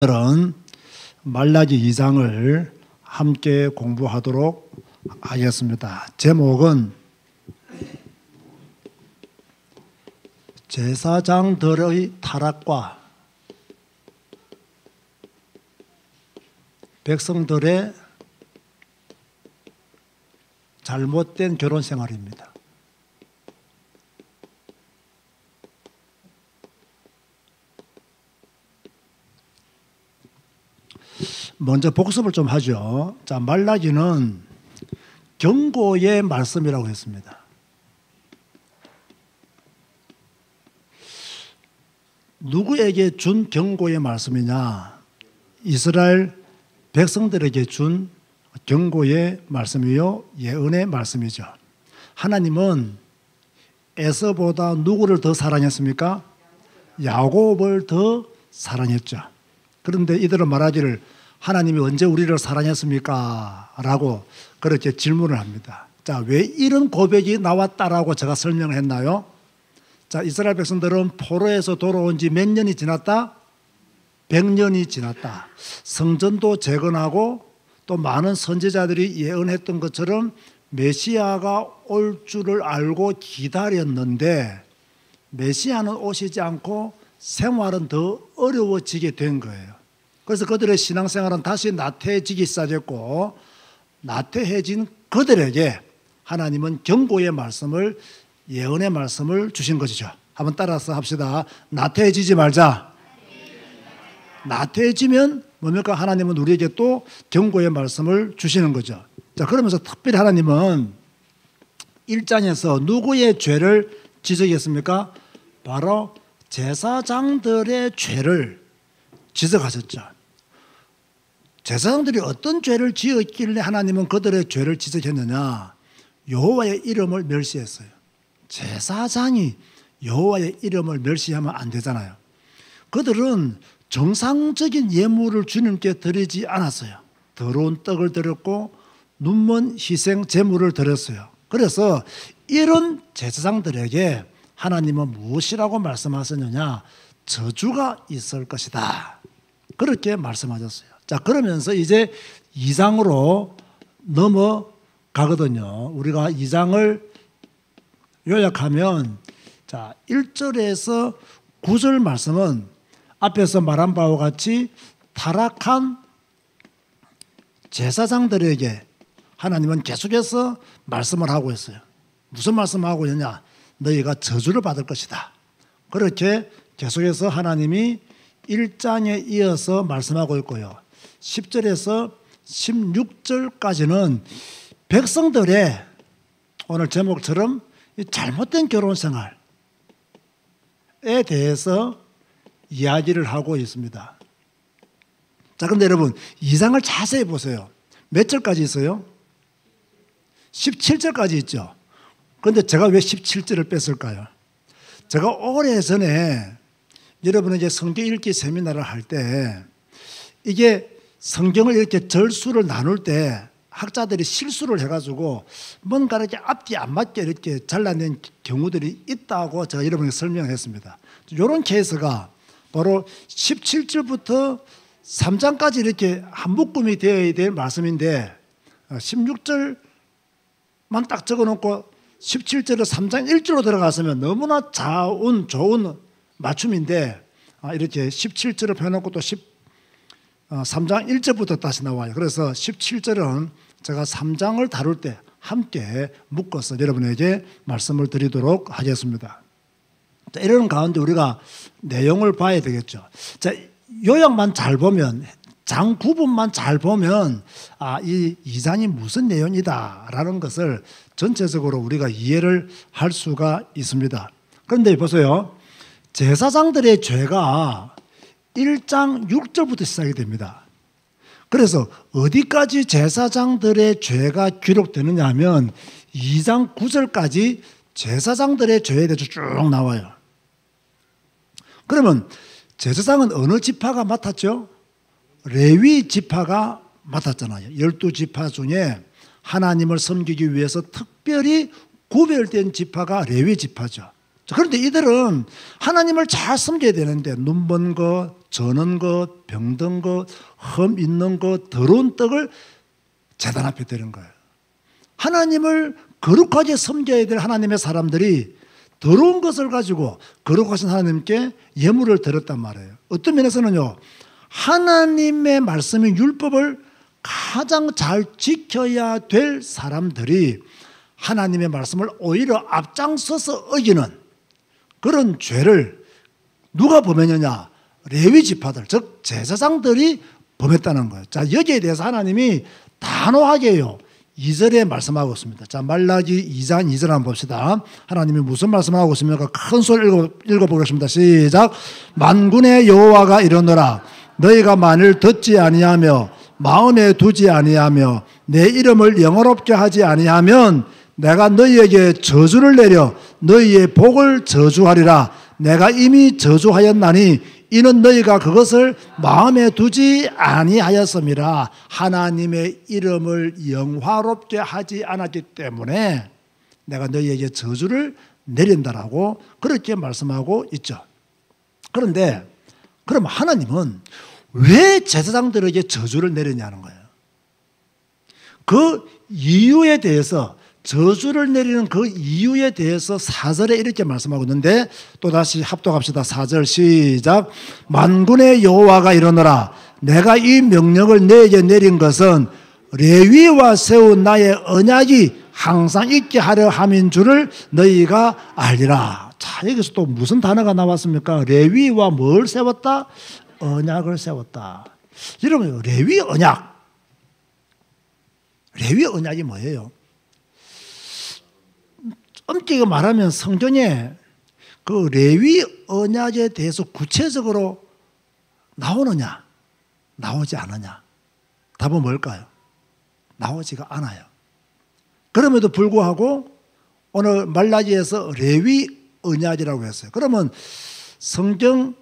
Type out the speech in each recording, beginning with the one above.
오늘은 말라기 2장을 함께 공부하도록 하겠습니다. 제목은 제사장들의 타락과 백성들의 잘못된 결혼 생활입니다. 먼저 복습을 좀 하죠. 자, 말라기는 경고의 말씀이라고 했습니다. 누구에게 준 경고의 말씀이냐? 이스라엘 백성들에게 준 경고의 말씀이요, 예언의 말씀이죠. 하나님은 에서보다 누구를 더 사랑했습니까? 야곱을 더 사랑했죠. 그런데 이들은 말하기를 하나님이 언제 우리를 사랑했습니까? 라고 그렇게 질문을 합니다. 자, 왜 이런 고백이 나왔다라고 제가 설명을 했나요? 자, 이스라엘 백성들은 포로에서 돌아온 지 몇 년이 지났다? 100년이 지났다. 성전도 재건하고 또 많은 선지자들이 예언했던 것처럼 메시아가 올 줄을 알고 기다렸는데 메시아는 오시지 않고 생활은 더 어려워지게 된 거예요. 그래서 그들의 신앙생활은 다시 나태해지기 시작했고, 나태해진 그들에게 하나님은 경고의 말씀을, 예언의 말씀을 주신 것이죠. 한번 따라서 합시다. 나태해지지 말자. 나태해지면 뭡니까? 하나님은 우리에게 또 경고의 말씀을 주시는 거죠. 자, 그러면서 특별히 하나님은 1장에서 누구의 죄를 지적했습니까? 바로 제사장들의 죄를 지적하셨죠. 제사장들이 어떤 죄를 지었길래 하나님은 그들의 죄를 지적했느냐? 여호와의 이름을 멸시했어요. 제사장이 여호와의 이름을 멸시하면 안 되잖아요. 그들은 정상적인 예물을 주님께 드리지 않았어요. 더러운 떡을 드렸고 눈먼 희생 제물을 드렸어요. 그래서 이런 제사장들에게 하나님은 무엇이라고 말씀하셨느냐? 저주가 있을 것이다. 그렇게 말씀하셨어요. 자, 그러면서 이제 2장으로 넘어가거든요. 우리가 2장을 요약하면, 자, 1절에서 9절 말씀은 앞에서 말한 바와 같이 타락한 제사장들에게 하나님은 계속해서 말씀을 하고 있어요. 무슨 말씀을 하고 있느냐? 너희가 저주를 받을 것이다. 그렇게 계속해서 하나님이 1장에 이어서 말씀하고 있고요. 10절에서 16절까지는 백성들의 오늘 제목처럼 잘못된 결혼 생활에 대해서 이야기를 하고 있습니다. 자, 그런데 여러분 2장을 자세히 보세요. 몇 절까지 있어요? 17절까지 있죠. 그런데 제가 왜 17절을 뺐을까요? 제가 오래전에 여러분에게 성경 읽기 세미나를 할 때 이게 성경을 이렇게 절수를 나눌 때 학자들이 실수를 해가지고 뭔가 이렇게 앞뒤 안 맞게 이렇게 잘라낸 경우들이 있다고 제가 여러분에게 설명했습니다. 이런 케이스가 바로 17절부터 3장까지 이렇게 한 묶음이 되어야 될 말씀인데 16절만 딱 적어놓고 17절에 3장 1절로 들어갔으면 너무나 좋은 맞춤인데 이렇게 17절을 펴놓고 또 3장 1절부터 다시 나와요. 그래서 17절은 제가 3장을 다룰 때 함께 묶어서 여러분에게 말씀을 드리도록 하겠습니다. 자, 이런 가운데 우리가 내용을 봐야 되겠죠. 자, 요약만 잘 보면, 장 구분만 잘 보면 이 2장이 무슨 내용이다라는 것을 전체적으로 우리가 이해를 할 수가 있습니다. 그런데 보세요. 제사장들의 죄가 1장 6절부터 시작이 됩니다. 그래서 어디까지 제사장들의 죄가 기록되느냐 하면 2장 9절까지 제사장들의 죄에 대해서 쭉 나와요. 그러면 제사장은 어느 지파가 맡았죠? 레위 지파가 맡았잖아요. 12지파 중에 하나님을 섬기기 위해서 특별히 구별된 지파가 레위 지파죠. 그런데 이들은 하나님을 잘 섬겨야 되는데 눈먼 거, 저는 것, 병든 것, 흠 있는 것, 더러운 떡을 제단 앞에 드린 거예요. 하나님을 거룩하게 섬겨야 될 하나님의 사람들이 더러운 것을 가지고 거룩하신 하나님께 예물을 드렸단 말이에요. 어떤 면에서는요, 하나님의 말씀인 율법을 가장 잘 지켜야 될 사람들이 하나님의 말씀을 오히려 앞장서서 어기는 그런 죄를 누가 범했느냐? 레위 지파들, 즉 제사장들이 범했다는 거예요. 자, 여기에 대해서 하나님이 단호하게요 2절에 말씀하고 있습니다. 자, 말라기 2장 2절 한번 봅시다. 하나님이 무슨 말씀하고 있습니까? 큰 소리 읽어보겠습니다. 시작. 만군의 여호와가 이르노라. 너희가 만일 듣지 아니하며 마음에 두지 아니하며 내 이름을 영어롭게 하지 아니하면 내가 너희에게 저주를 내려 너희의 복을 저주하리라. 내가 이미 저주하였나니 이는 너희가 그것을 마음에 두지 아니하였음이라. 하나님의 이름을 영화롭게 하지 않았기 때문에 내가 너희에게 저주를 내린다라고 그렇게 말씀하고 있죠. 그런데 그럼 하나님은 왜 제사장들에게 저주를 내리냐는 거예요. 그 이유에 대해서, 저주를 내리는 그 이유에 대해서 4절에 이렇게 말씀하고 있는데, 또다시 합독합시다. 4절 시작. 만군의 여호와가 이르노라. 내가 이 명령을 너에게 내린 것은 레위와 세운 나의 언약이 항상 있게 하려 함인 줄을 너희가 알리라. 자, 여기서 또 무슨 단어가 나왔습니까? 레위와 뭘 세웠다? 언약을 세웠다. 여러분, 레위 언약. 레위 언약이 뭐예요? 엄격히 말하면 성경에 그 레위 언약에 대해서 구체적으로 나오느냐, 나오지 않느냐? 답은 뭘까요? 나오지가 않아요. 그럼에도 불구하고 오늘 말라기에서 레위 언약이라고 했어요. 그러면 성경에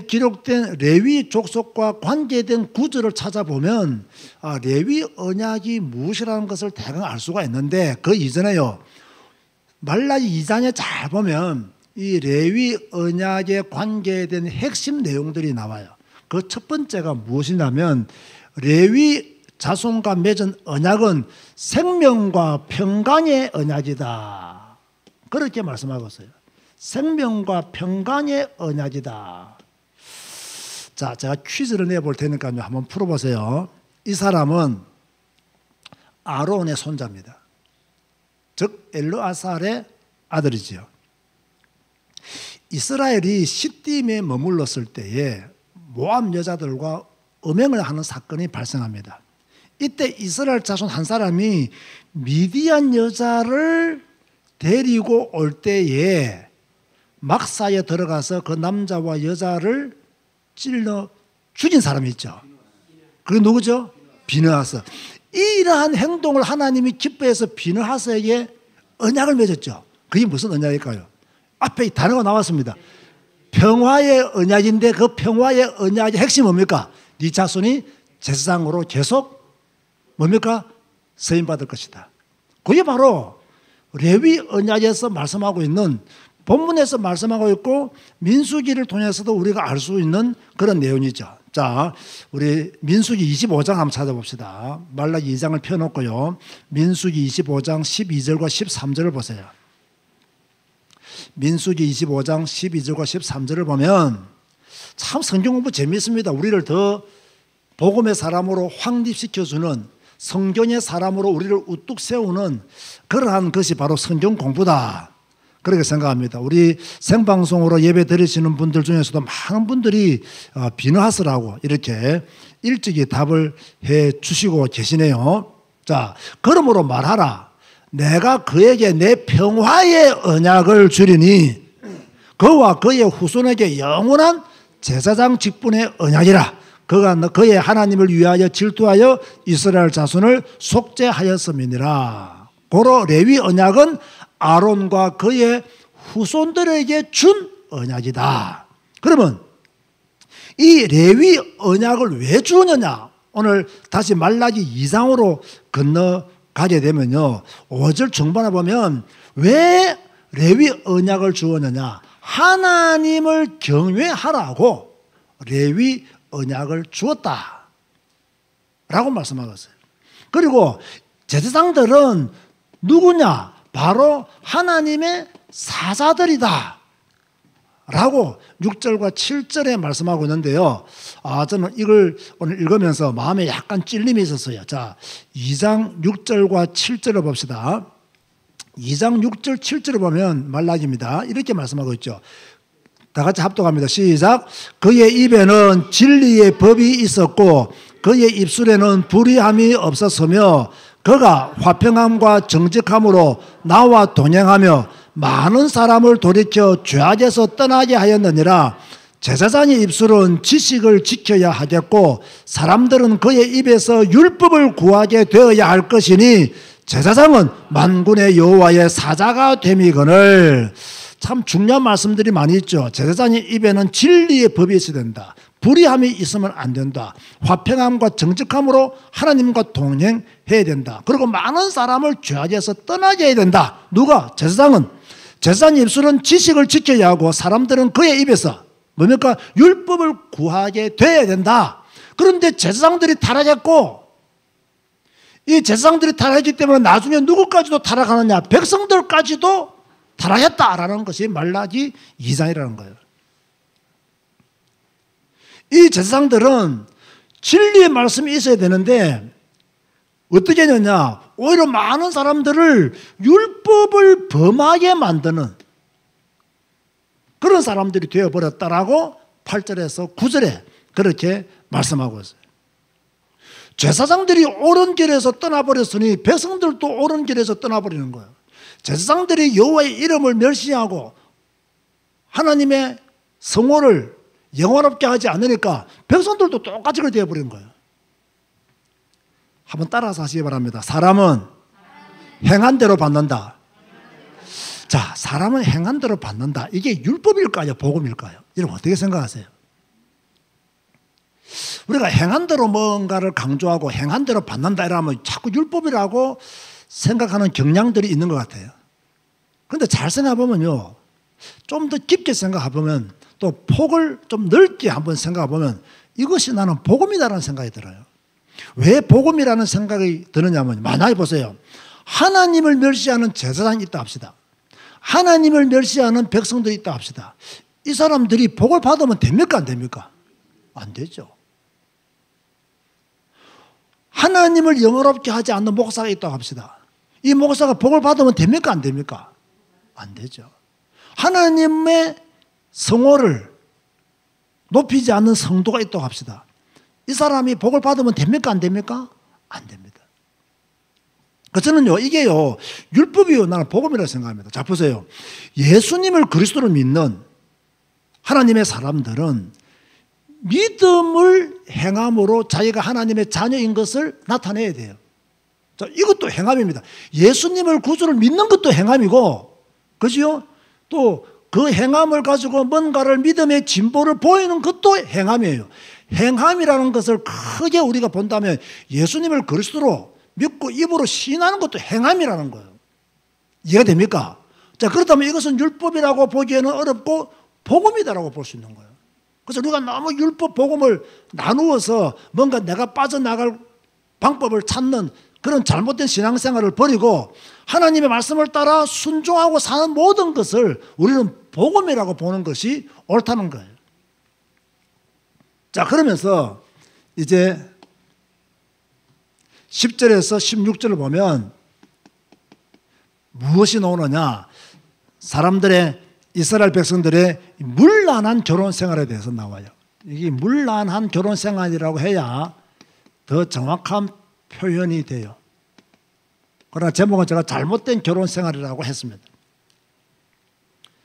기록된 레위 족속과 관계된 구절을 찾아보면 레위 언약이 무엇이라는 것을 대강 알 수가 있는데, 그 이전에요, 말라기 2장에 잘 보면 이 레위 언약에 관계된 핵심 내용들이 나와요. 그 첫 번째가 무엇이냐면, 레위 자손과 맺은 언약은 생명과 평강의 언약이다. 그렇게 말씀하고 있어요. 생명과 평강의 언약이다. 자, 제가 퀴즈를 내볼 테니까요, 한번 풀어보세요. 이 사람은 아론의 손자입니다. 즉 엘르아살의 아들이지요. 이스라엘이 시딤에 머물렀을 때에 모압 여자들과 음행을 하는 사건이 발생합니다. 이때 이스라엘 자손 한 사람이 미디안 여자를 데리고 올 때에 막사에 들어가서 그 남자와 여자를 찔러 죽인 사람이 있죠. 그게 누구죠? 비느하스. 이러한 행동을 하나님이 기뻐해서 비느하스에게 언약을 맺었죠. 그게 무슨 언약일까요? 앞에 이 단어가 나왔습니다. 평화의 언약인데, 그 평화의 언약의 핵심이 뭡니까? 네 자손이 제사장으로 계속 뭡니까? 서임받을 것이다. 그게 바로 레위 언약에서 말씀하고 있는, 본문에서 말씀하고 있고 민수기를 통해서도 우리가 알 수 있는 그런 내용이죠. 자, 우리 민수기 25장 한번 찾아봅시다. 말라기 2장을 펴놓고요, 민수기 25장 12절과 13절을 보세요. 민수기 25장 12절과 13절을 보면 참 성경 공부 재미있습니다. 우리를 더 복음의 사람으로 확립시켜주는, 성경의 사람으로 우리를 우뚝 세우는 그러한 것이 바로 성경 공부다, 그렇게 생각합니다. 우리 생방송으로 예배 드리시는 분들 중에서도 많은 분들이 비느하스라고 이렇게 일찍이 답을 해 주시고 계시네요. 자, 그러므로 말하라. 내가 그에게 내 평화의 언약을 주리니 그와 그의 후손에게 영원한 제사장 직분의 언약이라. 그가 그의 하나님을 위하여 질투하여 이스라엘 자손을 속죄하였음이니라. 고로 레위 언약은 아론과 그의 후손들에게 준 언약이다. 그러면 이 레위 언약을 왜 주느냐? 오늘 다시 말라기 2장으로 건너가게 되면요, 5절 중반에 보면 왜 레위 언약을 주었느냐? 하나님을 경외하라고 레위 언약을 주었다 라고 말씀하고 있어요. 그리고 제사장들은 누구냐? 바로 하나님의 사자들이다 라고 6절과 7절에 말씀하고 있는데요. 저는 이걸 오늘 읽으면서 마음에 약간 찔림이 있었어요. 자, 2장 6절과 7절을 봅시다. 2장 6절 7절을 보면 말라기입니다. 이렇게 말씀하고 있죠. 다 같이 합독합니다. 시작. 그의 입에는 진리의 법이 있었고 그의 입술에는 불의함이 없었으며 그가 화평함과 정직함으로 나와 동행하며 많은 사람을 돌이켜 죄악에서 떠나게 하였느니라. 제사장의 입술은 지식을 지켜야 하겠고 사람들은 그의 입에서 율법을 구하게 되어야 할 것이니 제사장은 만군의 여호와의 사자가 됨이거늘. 참 중요한 말씀들이 많이 있죠. 제사장의 입에는 진리의 법이 있어야 된다. 불의함이 있으면 안 된다. 화평함과 정직함으로 하나님과 동행해야 된다. 그리고 많은 사람을 죄악에서 떠나게 해야 된다. 누가? 제사장은. 제사장의 입술은 지식을 지켜야 하고 사람들은 그의 입에서 뭡니까? 율법을 구하게 돼야 된다. 그런데 제사장들이 타락했고 이 제사장들이 타락했기 때문에 나중에 누구까지도 타락하느냐? 백성들까지도 타락했다라는 것이 말라기 2장이라는 거예요. 이 제사장들은 진리의 말씀이 있어야 되는데 어떻게 했느냐? 오히려 많은 사람들을 율법을 범하게 만드는 그런 사람들이 되어버렸다라고 8절에서 9절에 그렇게 말씀하고 있어요. 제사장들이 옳은 길에서 떠나버렸으니 백성들도 옳은 길에서 떠나버리는 거예요. 제사장들이 여호와의 이름을 멸시하고 하나님의 성호를 영원롭게 하지 않으니까 백성들도 똑같이 그렇게 되어버린 거예요. 한번 따라서 하시기 바랍니다. 사람은 행한 대로 받는다. 자, 사람은 행한 대로 받는다. 이게 율법일까요? 복음일까요? 여러분 어떻게 생각하세요? 우리가 행한 대로 뭔가를 강조하고 행한 대로 받는다 이러면 자꾸 율법이라고 생각하는 경향들이 있는 것 같아요. 그런데 잘 생각해보면요. 좀 더 깊게 생각해보면 또 폭을 좀 넓게 한번 생각해보면 이것이 나는 복음이다라는 생각이 들어요. 왜 복음이라는 생각이 드느냐면 만약에 보세요. 하나님을 멸시하는 제사장이 있다 합시다. 하나님을 멸시하는 백성들이 있다 합시다. 이 사람들이 복을 받으면 됩니까? 안 됩니까? 안 되죠. 하나님을 영원롭게 하지 않는 목사가 있다고 합시다. 이 목사가 복을 받으면 됩니까? 안 됩니까? 안 되죠. 하나님의 성호를 높이지 않는 성도가 있다고 합시다. 이 사람이 복을 받으면 됩니까? 안 됩니까? 안 됩니다. 저는요, 이게요, 율법이요, 나는 복음이라고 생각합니다. 자, 보세요. 예수님을 그리스도로 믿는 하나님의 사람들은 믿음을 행함으로 자기가 하나님의 자녀인 것을 나타내야 돼요. 자, 이것도 행함입니다. 예수님을 구주를 믿는 것도 행함이고, 그죠? 또 그 행함을 가지고 뭔가를 믿음의 진보를 보이는 것도 행함이에요. 행함이라는 것을 크게 우리가 본다면 예수님을 그리스도로 믿고 입으로 시인하는 것도 행함이라는 거예요. 이해가 됩니까? 자, 그렇다면 이것은 율법이라고 보기에는 어렵고 복음이다라고 볼 수 있는 거예요. 그래서 우리가 너무 율법 복음을 나누어서 뭔가 내가 빠져나갈 방법을 찾는 그런 잘못된 신앙생활을 버리고 하나님의 말씀을 따라 순종하고 사는 모든 것을 우리는 복음이라고 보는 것이 옳다는 거예요. 자, 그러면서 이제 10절에서 16절을 보면 무엇이 나오느냐? 사람들의 이스라엘 백성들의 문란한 결혼 생활에 대해서 나와요. 이게 문란한 결혼 생활이라고 해야 더 정확한 표현이 돼요. 그러나 제목은 제가 잘못된 결혼 생활이라고 했습니다.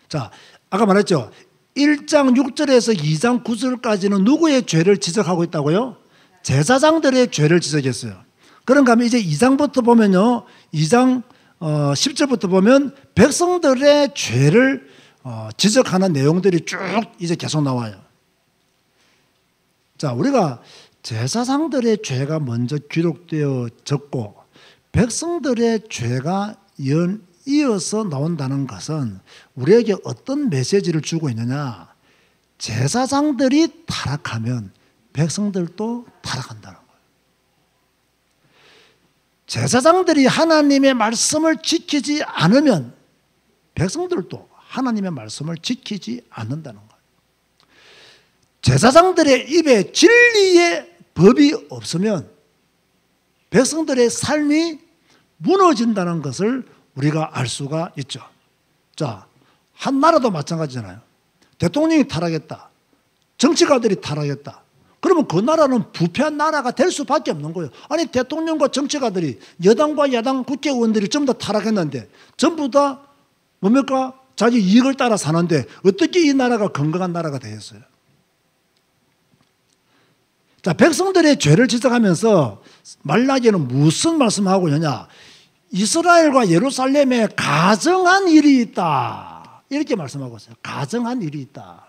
자, 아까 말했죠. 1장 6절에서 2장 9절까지는 누구의 죄를 지적하고 있다고요? 제사장들의 죄를 지적했어요. 그런가 하면 이제 2장부터 보면요. 2장 10절부터 보면 백성들의 죄를 지적하는 내용들이 쭉 이제 계속 나와요. 자, 우리가 제사장들의 죄가 먼저 기록되어졌고 백성들의 죄가 이어서 나온다는 것은 우리에게 어떤 메시지를 주고 있느냐? 제사장들이 타락하면 백성들도 타락한다는 거예요. 제사장들이 하나님의 말씀을 지키지 않으면 백성들도 하나님의 말씀을 지키지 않는다는 거예요. 제사장들의 입에 진리의 법이 없으면 백성들의 삶이 무너진다는 것을 우리가 알 수가 있죠. 자, 한 나라도 마찬가지잖아요. 대통령이 타락했다. 정치가들이 타락했다. 그러면 그 나라는 부패한 나라가 될 수밖에 없는 거예요. 아니, 대통령과 정치가들이, 여당과 야당 국회의원들이 전부 다 타락했는데 전부 다 뭡니까? 자기 이익을 따라 사는데 어떻게 이 나라가 건강한 나라가 되겠어요? 자, 백성들의 죄를 지적하면서 말라기는 무슨 말씀하고 있느냐? 이스라엘과 예루살렘에 가정한 일이 있다. 이렇게 말씀하고 있어요. 가정한 일이 있다.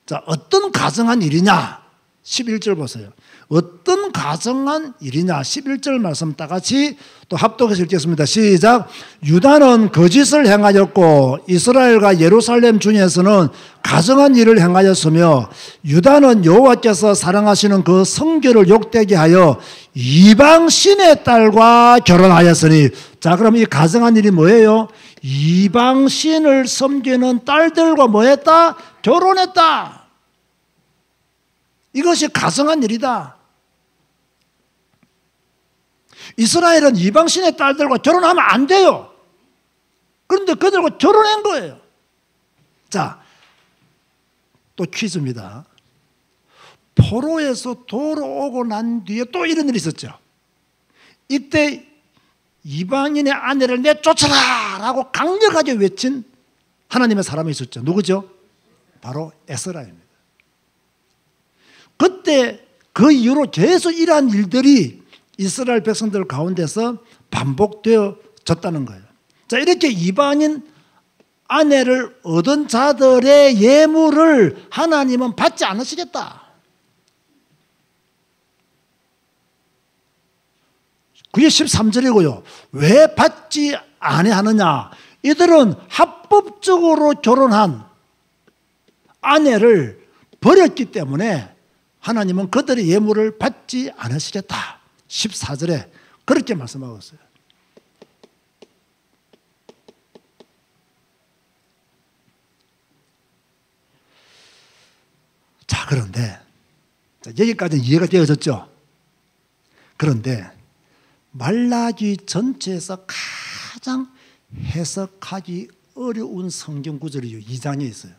자, 어떤 가정한 일이냐? 11절 보세요. 어떤 가정한 일이냐? 11절 말씀 다 같이 또 합독해서 읽겠습니다. 시작. 유다는 거짓을 행하였고 이스라엘과 예루살렘 중에서는 가정한 일을 행하였으며 유다는 여호와께서 사랑하시는 그 성결을 욕되게 하여 이방 신의 딸과 결혼하였으니. 자, 그럼 이 가정한 일이 뭐예요? 이방 신을 섬기는 딸들과 뭐했다? 결혼했다. 이것이 가정한 일이다. 이스라엘은 이방신의 딸들과 결혼하면 안 돼요. 그런데 그들과 결혼한 거예요. 자, 또 퀴즈입니다. 포로에서 돌아오고 난 뒤에 또 이런 일이 있었죠. 이때 이방인의 아내를 내쫓아라 라고 강력하게 외친 하나님의 사람이 있었죠. 누구죠? 바로 에스라입니다. 그때 그 이후로 계속 이러한 일들이 이스라엘 백성들 가운데서 반복되어졌다는 거예요. 자, 이렇게 이방인 아내를 얻은 자들의 예물을 하나님은 받지 않으시겠다. 그게 13절이고요. 왜 받지 아니하느냐? 이들은 합법적으로 결혼한 아내를 버렸기 때문에 하나님은 그들의 예물을 받지 않으시겠다. 14절에 그렇게 말씀하고 있어요. 자, 그런데 여기까지는 이해가 되어졌죠. 그런데 말라기 전체에서 가장 해석하기 어려운 성경 구절이 2장에 있어요.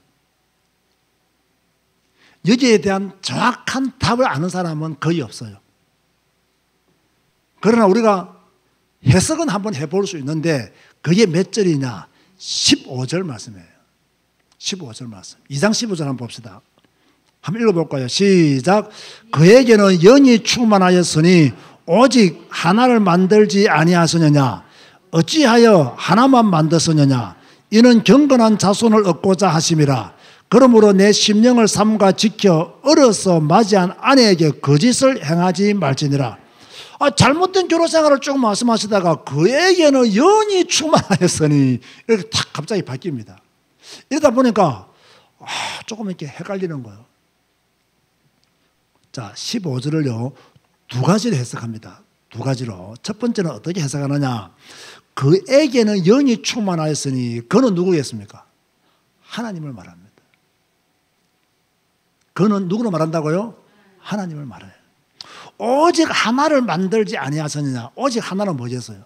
여기에 대한 정확한 답을 아는 사람은 거의 없어요. 그러나 우리가 해석은 한번 해볼 수 있는데 그게 몇 절이냐? 15절 말씀이에요. 15절 말씀. 2장 15절 한번 봅시다. 한번 읽어볼까요? 시작. 그에게는 영이 충만하였으니 오직 하나를 만들지 아니하셨느냐? 어찌하여 하나만 만드셨느냐? 이는 경건한 자손을 얻고자 하심이라. 그러므로 내 심령을 삼가 지켜 어려서 맞이한 아내에게 거짓을 행하지 말지니라. 잘못된 결혼 생활을 쭉 말씀하시다가 그에게는 영이 충만하였으니 이렇게 탁 갑자기 바뀝니다. 이러다 보니까 조금 이렇게 헷갈리는 거예요. 자, 15절을요 두 가지로 해석합니다. 두 가지로. 첫 번째는 어떻게 해석하느냐? 그에게는 영이 충만하였으니 그는 누구겠습니까? 하나님을 말합니다. 그는 누구로 말한다고요? 하나님을 말해요. 오직 하나를 만들지 아니하셨느냐? 오직 하나는 뭐겠어요?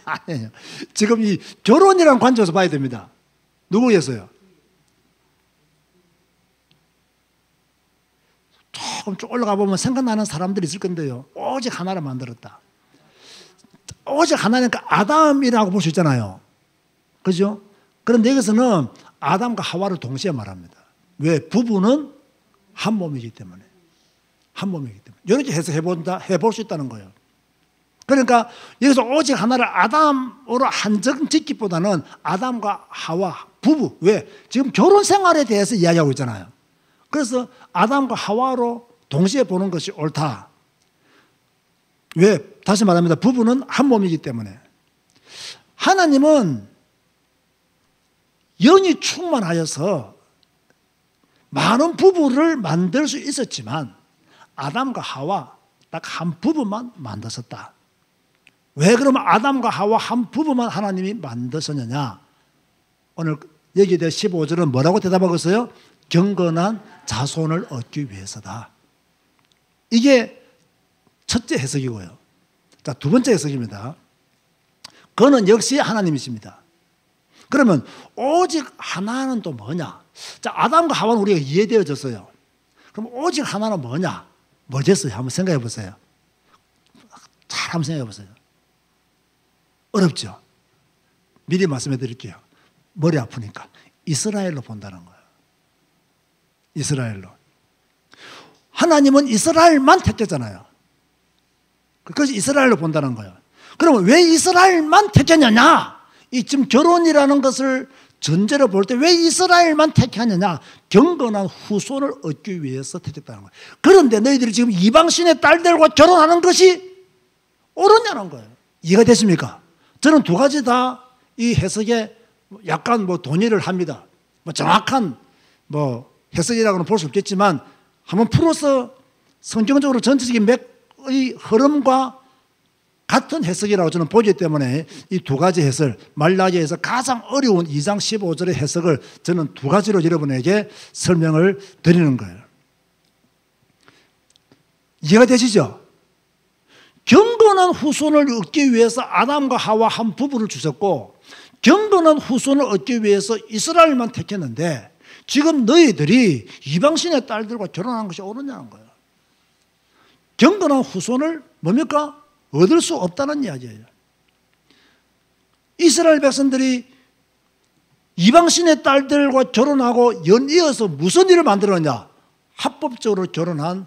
아니에요. 지금 이 결혼이라는 관점에서 봐야 됩니다. 누구겠어요? 조금 쭉 올라가 보면 생각나는 사람들이 있을 건데요. 오직 하나를 만들었다. 오직 하나니까 아담이라고 볼 수 있잖아요. 그죠? 그런데 여기서는 아담과 하와를 동시에 말합니다. 왜? 부부는 한 몸이기 때문에. 한 몸이기 때문에. 이렇게 해볼 수 있다는 거예요. 그러니까 여기서 오직 하나를 아담으로 한정 짓기보다는 아담과 하와, 부부. 왜? 지금 결혼 생활에 대해서 이야기하고 있잖아요. 그래서 아담과 하와로 동시에 보는 것이 옳다. 왜? 다시 말합니다. 부부는 한 몸이기 때문에. 하나님은 영이 충만하여서 많은 부부를 만들 수 있었지만 아담과 하와 딱 한 부부만 만드셨다. 왜 그러면 아담과 하와 한 부부만 하나님이 만드셨느냐? 오늘 여기에 15절은 뭐라고 대답하고 있어요? 경건한 자손을 얻기 위해서다. 이게 첫째 해석이고요. 자, 두 번째 해석입니다. 그는 역시 하나님이십니다. 그러면 오직 하나는 또 뭐냐? 자, 아담과 하와는 우리가 이해되어졌어요. 그럼 오직 하나는 뭐냐? 뭐겠어요? 한번 생각해 보세요. 잘 한번 생각해 보세요. 어렵죠? 미리 말씀해 드릴게요. 머리 아프니까. 이스라엘로 본다는 거예요. 이스라엘로. 하나님은 이스라엘만 택했잖아요. 그래서 이스라엘로 본다는 거예요. 그러면 왜 이스라엘만 택했느냐? 이 지금 결혼이라는 것을 전제로 볼 때 왜 이스라엘만 택했느냐? 경건한 후손을 얻기 위해서 택했다는 거예요. 그런데 너희들이 지금 이방신의 딸들과 결혼하는 것이 옳으냐는 거예요. 이해가 됐습니까? 저는 두 가지 다 이 해석에 약간 동의를 합니다. 정확한 해석이라고는 볼 수 없겠지만 한번 풀어서 성경적으로 전체적인 맥의 흐름과 같은 해석이라고 저는 보기 때문에 이 두 가지 해설, 말라기에서 가장 어려운 2장 15절의 해석을 저는 두 가지로 여러분에게 설명을 드리는 거예요. 이해가 되시죠? 경건한 후손을 얻기 위해서 아담과 하와 한 부부를 주셨고 경건한 후손을 얻기 위해서 이스라엘만 택했는데 지금 너희들이 이방신의 딸들과 결혼하는 것이 옳으냐는 거예요. 경건한 후손을 뭡니까? 얻을 수 없다는 이야기예요. 이스라엘 백성들이 이방신의 딸들과 결혼하고 연이어서 무슨 일을 만들었냐? 합법적으로 결혼한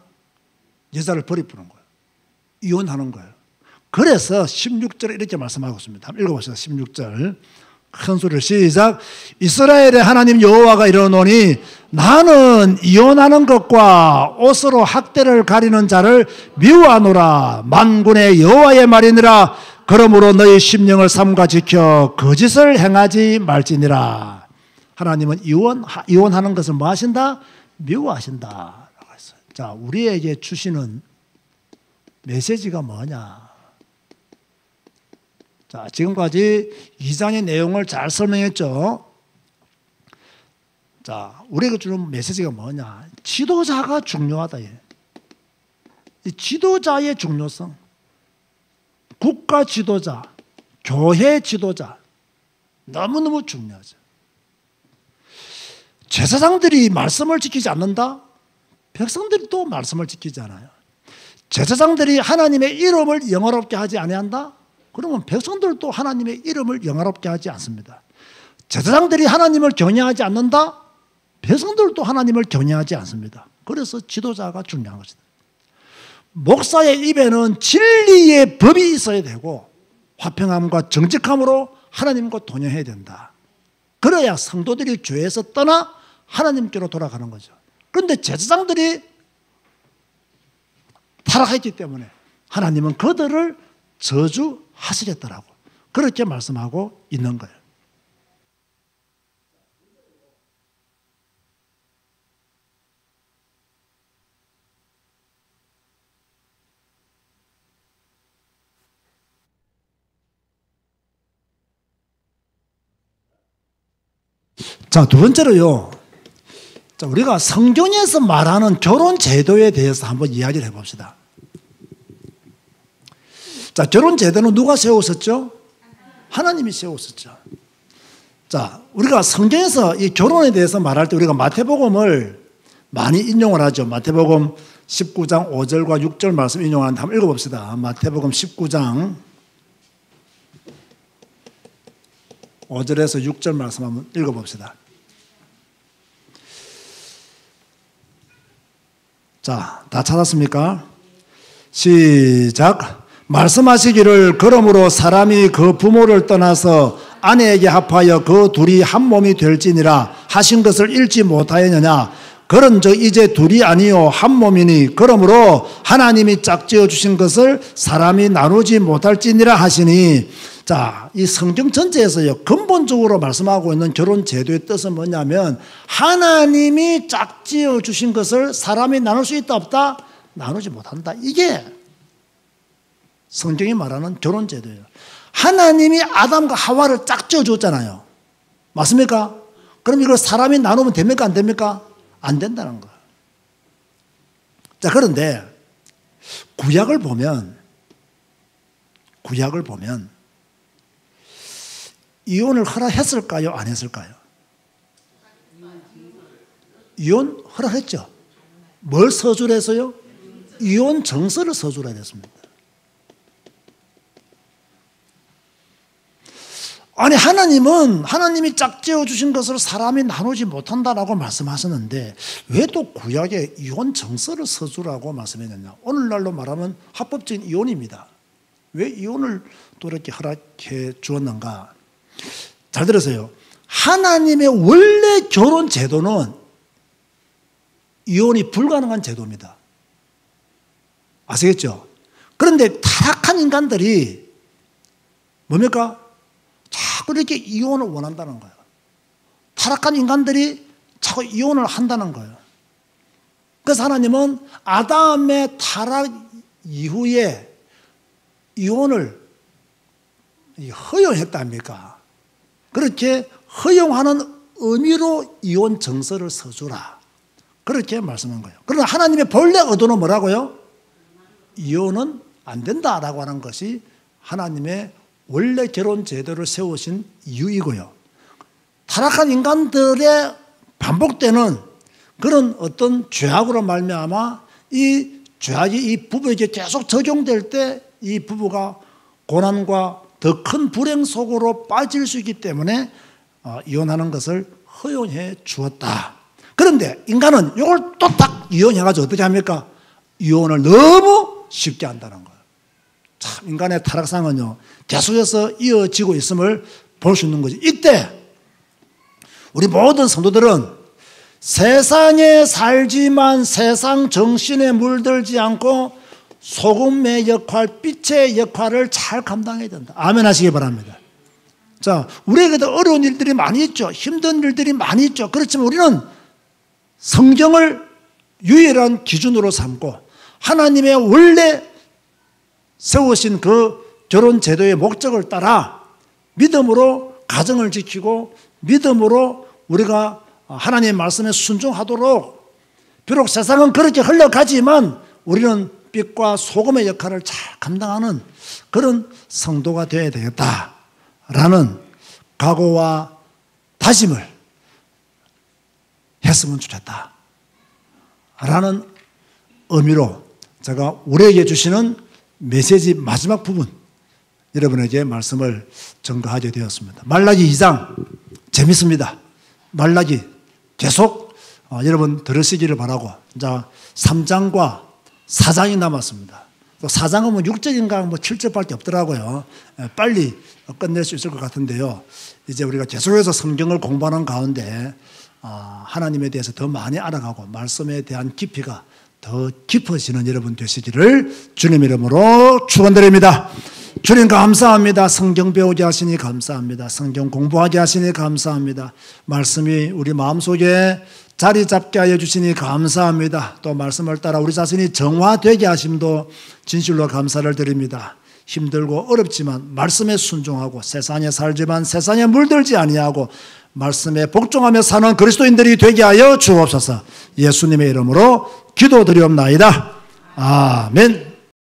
여자를 버리는 거예요. 이혼하는 거예요. 그래서 16절에 이렇게 말씀하고 있습니다. 한번 읽어보시죠. 16절 큰 소리를 시작. 이스라엘의 하나님 여호와가 이르노니 나는 이혼하는 것과 옷으로 학대를 가리는 자를 미워하노라. 만군의 여호와의 말이니라. 그러므로 너희 심령을 삼가 지켜 거짓을 행하지 말지니라. 하나님은 이혼하는 것을 뭐 하신다? 미워하신다. 자, 우리에게 주시는 메시지가 뭐냐? 자, 지금까지 2장의 내용을 잘 설명했죠. 자, 우리가 주는 메시지가 뭐냐? 지도자가 중요하다. 이 지도자의 중요성, 국가 지도자, 교회 지도자 너무너무 중요하죠. 제사장들이 말씀을 지키지 않는다? 백성들이 또 말씀을 지키지 않아요. 제사장들이 하나님의 이름을 영화롭게 하지 아니한다? 그러면 백성들도 하나님의 이름을 영화롭게 하지 않습니다. 제사장들이 하나님을 경외하지 않는다? 백성들도 하나님을 경외하지 않습니다. 그래서 지도자가 중요한 것이다. 목사의 입에는 진리의 법이 있어야 되고 화평함과 정직함으로 하나님과 동행해야 된다. 그래야 성도들이 교회에서 떠나 하나님께로 돌아가는 거죠. 그런데 제사장들이 타락했기 때문에 하나님은 그들을 저주하시겠더라고. 그렇게 말씀하고 있는 거예요. 자, 두 번째로요. 자, 우리가 성경에서 말하는 결혼 제도에 대해서 한번 이야기를 해봅시다. 자, 결혼 제도는 누가 세웠었죠? 하나님이 세웠었죠. 자, 우리가 성경에서 이 결혼에 대해서 말할 때 우리가 마태복음을 많이 인용을 하죠. 마태복음 19장 5절과 6절 말씀 인용하는데 한번 읽어봅시다. 마태복음 19장 5절에서 6절 말씀 한번 읽어봅시다. 자, 다 찾았습니까? 시작. 말씀하시기를 그러므로 사람이 그 부모를 떠나서 아내에게 합하여 그 둘이 한 몸이 될지니라 하신 것을 읽지 못하였느냐? 그런즉 이제 둘이 아니요 한 몸이니 그러므로 하나님이 짝지어 주신 것을 사람이 나누지 못할지니라 하시니 자, 이 성경 전체에서요, 근본적으로 말씀하고 있는 결혼 제도의 뜻은 뭐냐면, 하나님이 짝지어 주신 것을 사람이 나눌 수 있다, 없다? 나누지 못한다. 이게 성경이 말하는 결혼 제도예요. 하나님이 아담과 하와를 짝지어 줬잖아요. 맞습니까? 그럼 이걸 사람이 나누면 됩니까? 안 됩니까? 안 된다는 거예요. 자, 그런데 구약을 보면 이혼을 허락했을까요? 안 했을까요? 이혼 허락했죠. 뭘 서술을 해서요? 이혼 정서를 서술해야 됐습니다. 아니, 하나님이 짝지어 주신 것을 사람이 나누지 못한다라고 말씀하셨는데 왜 또 구약에 이혼 정서를 서술하고 말씀했느냐? 오늘날로 말하면 합법적인 이혼입니다. 왜 이혼을 또 이렇게 허락해 주었는가? 잘 들으세요. 하나님의 원래 결혼 제도는 이혼이 불가능한 제도입니다. 아시겠죠? 그런데 타락한 인간들이 뭡니까? 자꾸 이렇게 이혼을 원한다는 거예요. 타락한 인간들이 자꾸 이혼을 한다는 거예요. 그래서 하나님은 아담의 타락 이후에 이혼을 허용했답니까? 그렇게 허용하는 의미로 이혼 정서를 서주라. 그렇게 말씀한 거예요. 그러나 하나님의 본래 의도는 뭐라고요? 이혼은 안 된다라고 하는 것이 하나님의 원래 결혼 제도를 세우신 이유이고요. 타락한 인간들의 반복되는 그런 어떤 죄악으로 말미암아 이 죄악이 이 부부에게 계속 적용될 때 이 부부가 고난과 더 큰 불행 속으로 빠질 수 있기 때문에 이혼하는 것을 허용해 주었다. 그런데 인간은 이걸 또 딱 이혼해가지고 어떻게 합니까? 이혼을 너무 쉽게 한다는 거예요. 참 인간의 타락상은요 계속해서 이어지고 있음을 볼 수 있는 거죠. 이때 우리 모든 성도들은 세상에 살지만 세상 정신에 물들지 않고 소금의 역할, 빛의 역할을 잘 감당해야 된다. 아멘 하시기 바랍니다. 자, 우리에게도 어려운 일들이 많이 있죠. 힘든 일들이 많이 있죠. 그렇지만 우리는 성경을 유일한 기준으로 삼고 하나님의 원래 세우신 그 결혼 제도의 목적을 따라 믿음으로 가정을 지키고 믿음으로 우리가 하나님의 말씀에 순종하도록, 비록 세상은 그렇게 흘러가지만 우리는 빛과 소금의 역할을 잘 감당하는 그런 성도가 되어야 되겠다라는 각오와 다짐을 했으면 좋겠다라는 의미로 제가 우리에게 주시는 메시지 마지막 부분 여러분에게 말씀을 전가하게 되었습니다. 말라기 2장 재밌습니다. 말라기 계속 여러분 들으시기를 바라고, 자 3장과 4장이 남았습니다. 4장은 뭐 6절인가 뭐 7절밖에 없더라고요. 빨리 끝낼 수 있을 것 같은데요. 이제 우리가 계속해서 성경을 공부하는 가운데 하나님에 대해서 더 많이 알아가고 말씀에 대한 깊이가 더 깊어지는 여러분 되시기를 주님 이름으로 축원드립니다. 주님 감사합니다. 성경 배우게 하시니 감사합니다. 성경 공부하게 하시니 감사합니다. 말씀이 우리 마음속에 자리 잡게 하여 주시니 감사합니다. 또 말씀을 따라 우리 자신이 정화되게 하심도 진실로 감사를 드립니다. 힘들고 어렵지만 말씀에 순종하고 세상에 살지만 세상에 물들지 아니하고 말씀에 복종하며 사는 그리스도인들이 되게 하여 주옵소서. 예수님의 이름으로 기도드리옵나이다. 아멘.